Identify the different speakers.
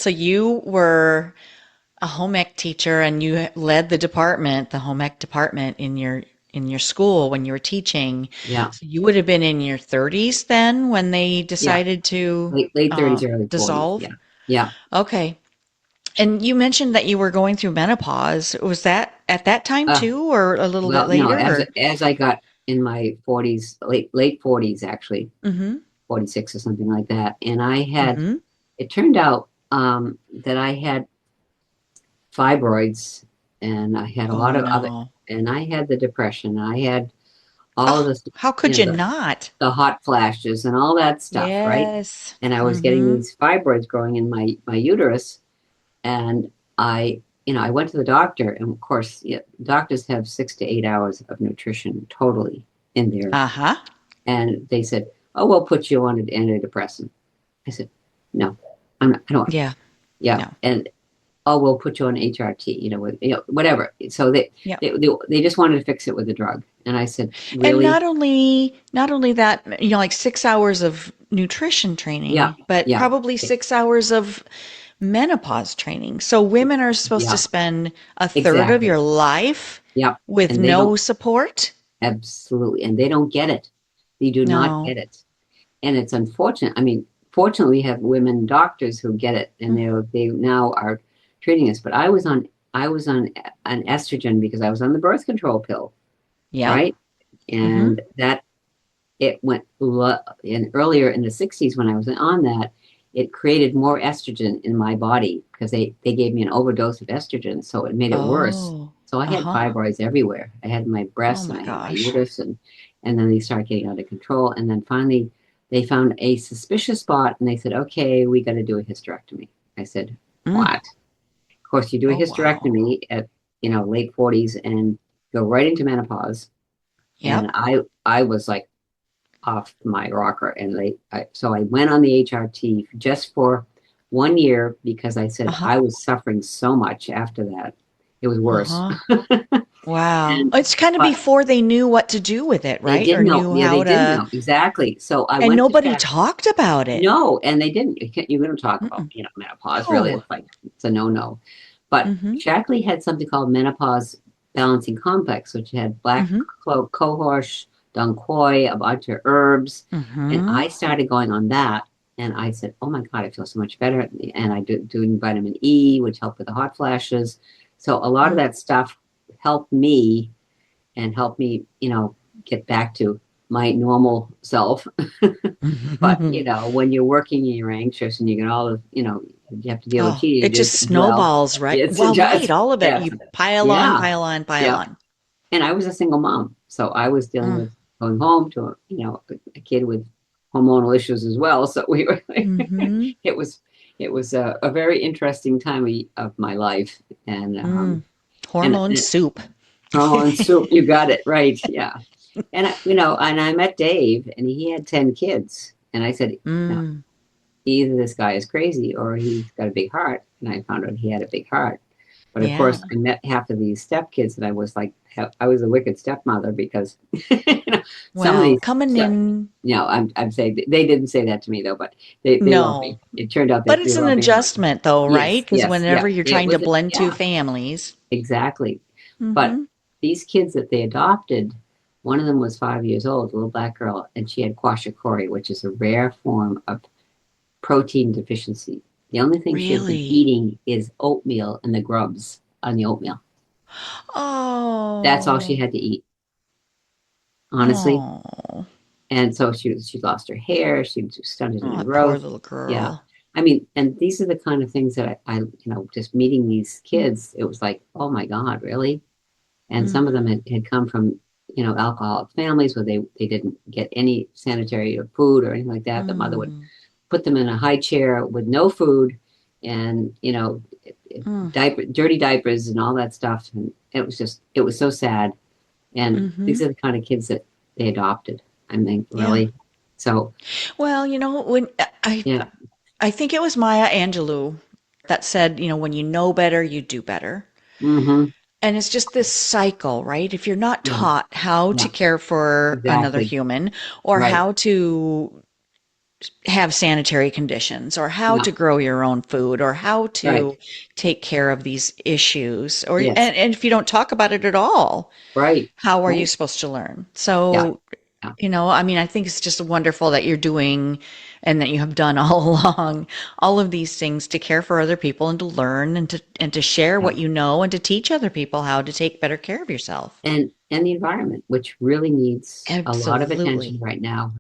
Speaker 1: So you were a home ec teacher and you led the department, the home ec department in your school when you were teaching.
Speaker 2: Yeah,
Speaker 1: So you would have been in your 30s then when they
Speaker 2: yeah.
Speaker 1: decided to
Speaker 2: Late 30s, early 40s.
Speaker 1: dissolve?
Speaker 2: Yeah, yeah.
Speaker 1: Okay. And you mentioned that you were going through menopause. Was that at that time
Speaker 2: Uh,
Speaker 1: too, or a little bit
Speaker 2: well, no,
Speaker 1: later? Or
Speaker 2: as I got in my 40s, late 40s actually,
Speaker 1: mm-hmm.
Speaker 2: 46 or something like that, and I had
Speaker 1: Mm-hmm.
Speaker 2: it turned out that I had fibroids, and I had a lot
Speaker 1: Oh
Speaker 2: of other,
Speaker 1: no.
Speaker 2: and I had the depression, and I had all of
Speaker 1: Oh,
Speaker 2: this,
Speaker 1: how could you not?
Speaker 2: the hot flashes and all that stuff, right?
Speaker 1: Yes.
Speaker 2: And I was getting
Speaker 1: Mm-hmm.
Speaker 2: these fibroids growing in my uterus, and I went to the doctor, and of course, yeah, doctors have 6 to 8 hours of nutrition totally in there,
Speaker 1: Uh-huh.
Speaker 2: and they said, "Oh, we'll put you on an antidepressant." I said, "No, I'm not. I don't."
Speaker 1: Yeah.
Speaker 2: Yeah,
Speaker 1: No.
Speaker 2: and oh, we'll put you on HRT, whatever. So
Speaker 1: Yeah.
Speaker 2: they just wanted to fix it with a drug, and I said,
Speaker 1: And
Speaker 2: "Really?
Speaker 1: not only that, like 6 hours of nutrition
Speaker 2: Yeah,
Speaker 1: training, but
Speaker 2: yeah,
Speaker 1: probably 6 hours of menopause training. So women are supposed to
Speaker 2: yeah,
Speaker 1: spend a third of
Speaker 2: exactly.
Speaker 1: your life
Speaker 2: Yeah,
Speaker 1: with
Speaker 2: and they
Speaker 1: no
Speaker 2: don't
Speaker 1: support?
Speaker 2: absolutely, and they don't get it. They do not
Speaker 1: No.
Speaker 2: get it, and it's unfortunate. I mean, fortunately, we have women doctors who get it, and
Speaker 1: Mm.
Speaker 2: they now are treating us. But I was on an estrogen because I was on the birth control pill,
Speaker 1: Yep.
Speaker 2: right?
Speaker 1: Mm-hmm.
Speaker 2: And that it went in earlier in the 60s when I was on that, it created more estrogen in my body because they gave me an overdose of estrogen, so it made it worse.
Speaker 1: Oh.
Speaker 2: So I had
Speaker 1: Uh-huh.
Speaker 2: fibroids everywhere. I had my
Speaker 1: Oh
Speaker 2: breasts and
Speaker 1: my
Speaker 2: I had my
Speaker 1: gosh.
Speaker 2: uterus, and then they started getting out of control. And then finally they found a suspicious spot and they said, okay, we got to do a hysterectomy. I said,
Speaker 1: Mm.
Speaker 2: what? Of course, you do a
Speaker 1: Oh wow.
Speaker 2: hysterectomy at late 40s and go right into menopause. And
Speaker 1: Yep.
Speaker 2: I was like off my rocker. And so I went on the HRT just for 1 year because I said
Speaker 1: Uh-huh.
Speaker 2: I was suffering so much after that. It was worse.
Speaker 1: Uh-huh. Wow.
Speaker 2: And,
Speaker 1: It's kind of
Speaker 2: but
Speaker 1: before they knew what to do with it,
Speaker 2: they
Speaker 1: right?
Speaker 2: did
Speaker 1: Or
Speaker 2: know.
Speaker 1: knew
Speaker 2: Yeah,
Speaker 1: how
Speaker 2: they did
Speaker 1: to,
Speaker 2: know exactly. So I
Speaker 1: and
Speaker 2: went to
Speaker 1: nobody
Speaker 2: check.
Speaker 1: talked about it.
Speaker 2: No, and they didn't. You're going to talk about,
Speaker 1: Mm-mm.
Speaker 2: menopause. Really,
Speaker 1: No.
Speaker 2: it's like it's a no-no. But
Speaker 1: Mm-hmm.
Speaker 2: Shackley had something called menopause balancing complex, which had black
Speaker 1: Mm-hmm.
Speaker 2: clove cohosh, dong quai, a bunch of herbs, and
Speaker 1: Mm-hmm.
Speaker 2: I started going on that. And I said, "Oh my God, I feel so much better." And I doing vitamin E, which helped with the hot flashes. So a lot of
Speaker 1: Mm.
Speaker 2: that stuff helped me and helped me, get back to my normal self. But when you're working and you're anxious and you get all of, you have to deal with
Speaker 1: Oh, it just
Speaker 2: teenagers as well.
Speaker 1: snowballs, right?
Speaker 2: It's
Speaker 1: Well, right,
Speaker 2: just
Speaker 1: all of it.
Speaker 2: yes,
Speaker 1: You pile on,
Speaker 2: yeah,
Speaker 1: pile on, pile
Speaker 2: yeah.
Speaker 1: on.
Speaker 2: And I was a single mom, so I was dealing
Speaker 1: Mm.
Speaker 2: with going home to a kid with hormonal issues as well. So we were,
Speaker 1: Mm-hmm.
Speaker 2: it was a very interesting time of my life, and
Speaker 1: Mm.
Speaker 2: and,
Speaker 1: Hormone
Speaker 2: and
Speaker 1: soup.
Speaker 2: hormone soup. You got it right, yeah. And I met Dave, and he had 10 kids, and I said, no,
Speaker 1: Mm.
Speaker 2: either this guy is crazy or he's got a big heart. And I found out he had a big heart. But of
Speaker 1: Yeah.
Speaker 2: course, I met half of these stepkids, and I was like, I was a wicked stepmother because some of
Speaker 1: Well,
Speaker 2: these
Speaker 1: coming
Speaker 2: step,
Speaker 1: in,
Speaker 2: I'm saying they didn't say that to me though, but they love
Speaker 1: no.
Speaker 2: me. It turned out
Speaker 1: But
Speaker 2: that they
Speaker 1: it's an
Speaker 2: love me a lot.
Speaker 1: adjustment though, right?
Speaker 2: Yes,
Speaker 1: Because
Speaker 2: yes, yeah.
Speaker 1: whenever you're
Speaker 2: It
Speaker 1: trying to
Speaker 2: was,
Speaker 1: blend two
Speaker 2: yeah,
Speaker 1: families.
Speaker 2: exactly. But
Speaker 1: Mm-hmm.
Speaker 2: these kids that they adopted, one of them was 5 years old, a little black girl, and she had kwashiorkor, which is a rare form of protein deficiency. The only thing she had been
Speaker 1: Really?
Speaker 2: eating is oatmeal and the grubs on the oatmeal. That's all she
Speaker 1: Oh.
Speaker 2: had to eat, honestly.
Speaker 1: Oh.
Speaker 2: And so she lost her hair. She was stunted
Speaker 1: Oh,
Speaker 2: in
Speaker 1: that poor
Speaker 2: growth.
Speaker 1: little
Speaker 2: Yeah.
Speaker 1: girl.
Speaker 2: I mean, and these are the kind of things that just meeting these
Speaker 1: Mm.
Speaker 2: kids, it was like, oh my God, really? And
Speaker 1: Mm.
Speaker 2: some of them had come from, alcoholic families where they didn't get any sanitary or food or anything like that. The mother would
Speaker 1: Mm.
Speaker 2: put them in a high chair with no food and,
Speaker 1: Mm.
Speaker 2: dirty diapers and all that stuff. And it was so sad. And
Speaker 1: Mm-hmm.
Speaker 2: these are the kind of kids that they adopted. I mean,
Speaker 1: Yeah.
Speaker 2: really. So,
Speaker 1: Well, when
Speaker 2: yeah.
Speaker 1: I think it was Maya Angelou that said, when you know better, you do better.
Speaker 2: Hmm.
Speaker 1: And it's just this cycle, right? If you're not
Speaker 2: Yeah.
Speaker 1: taught how to
Speaker 2: Yeah.
Speaker 1: care for another
Speaker 2: Exactly.
Speaker 1: human or
Speaker 2: Right.
Speaker 1: how to have sanitary conditions or how
Speaker 2: Yeah.
Speaker 1: to grow your own food or how
Speaker 2: Right.
Speaker 1: to take care of these issues or
Speaker 2: Yes.
Speaker 1: and if you don't talk about it at all,
Speaker 2: Right.
Speaker 1: how are you
Speaker 2: Right.
Speaker 1: supposed to learn?
Speaker 2: Yeah.
Speaker 1: So,
Speaker 2: Yeah.
Speaker 1: I mean, I think it's just wonderful that you're doing and that you have done all along all of these things to care for other people and to learn and to share
Speaker 2: Yeah.
Speaker 1: what you know and to teach other people how to take better care of yourself.
Speaker 2: And the environment, which really needs a lot of attention
Speaker 1: Absolutely.
Speaker 2: right now.